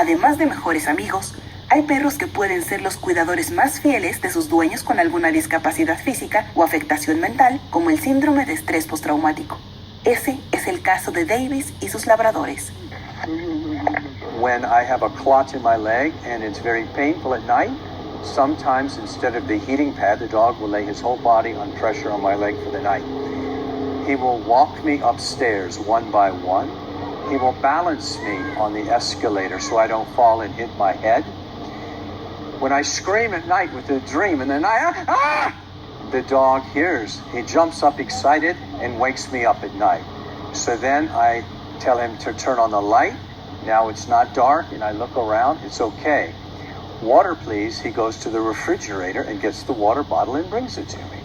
Además de mejores amigos, hay perros que pueden ser los cuidadores más fieles de sus dueños con alguna discapacidad física o afectación mental, como el síndrome de estrés postraumático. Ese es el caso de Davis y sus labradores. When I have a clot in my leg and it's very painful at night, sometimes instead of the heating pad, the dog will lay his whole body on pressure on my leg for the night. He will walk me upstairs one by one. He will balance me on the escalator so I don't fall and hit my head. When I scream at night with a dream and then the dog hears. He jumps up excited and wakes me up at night. So then I tell him to turn on the light. Now it's not dark and I look around. It's okay. Water, please. He goes to the refrigerator and gets the water bottle and brings it to me.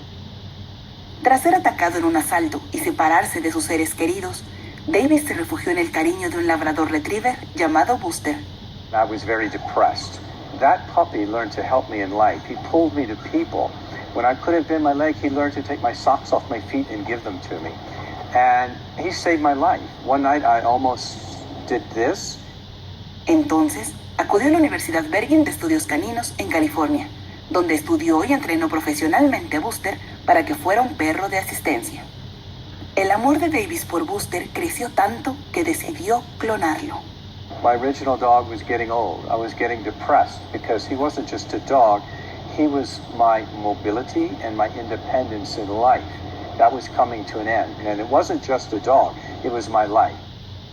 Tras ser atacado en un asalto y separarse de sus seres queridos, Davis se refugió en el cariño de un labrador retriever llamado Buster. I was very depressed. That puppy learned to help me in life. He pulled me to people. When I couldn't bend my leg, he learned to take my socks off my feet and give them to me. And he saved my life. One night I almost did this. Entonces, acudió a la Universidad Bergen de Estudios Caninos en California, donde estudió y entrenó profesionalmente a Buster para que fuera un perro de asistencia. El amor de Davis por Buster creció tanto que decidió clonarlo. My original dog was getting old. I was getting depressed because he wasn't just a dog. He was my mobility and my independence in life. That was coming to an end. And it wasn't just a dog. It was my life.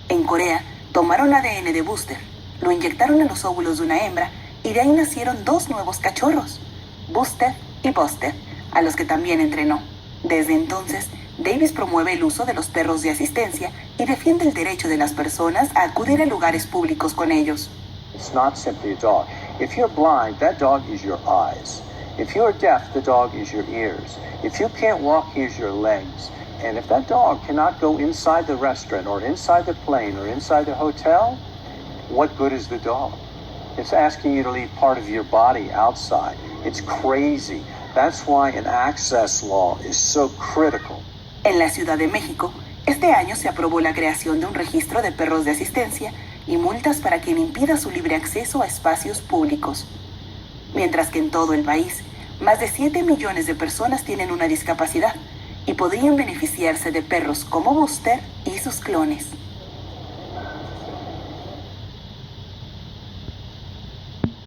En Corea, tomaron ADN de Buster, lo inyectaron en los óvulos de una hembra y de ahí nacieron dos nuevos cachorros, Buster y Buster, a los que también entrenó. Desde entonces, Davis promueve el uso de los perros de asistencia y defiende el derecho de las personas a acudir a lugares públicos con ellos. It's not simply a dog. If you're blind, that dog is your eyes. If you're deaf, the dog is your ears. If you can't walk, he's your legs. And if that dog cannot go inside the restaurant or inside the plane or inside the hotel, what good is the dog? It's asking you to leave part of your body outside. It's crazy. That's why an access law is so critical. En la Ciudad de México, este año se aprobó la creación de un registro de perros de asistencia y multas para quien impida su libre acceso a espacios públicos. Mientras que en todo el país, más de 7 millones de personas tienen una discapacidad y podrían beneficiarse de perros como Buster y sus clones.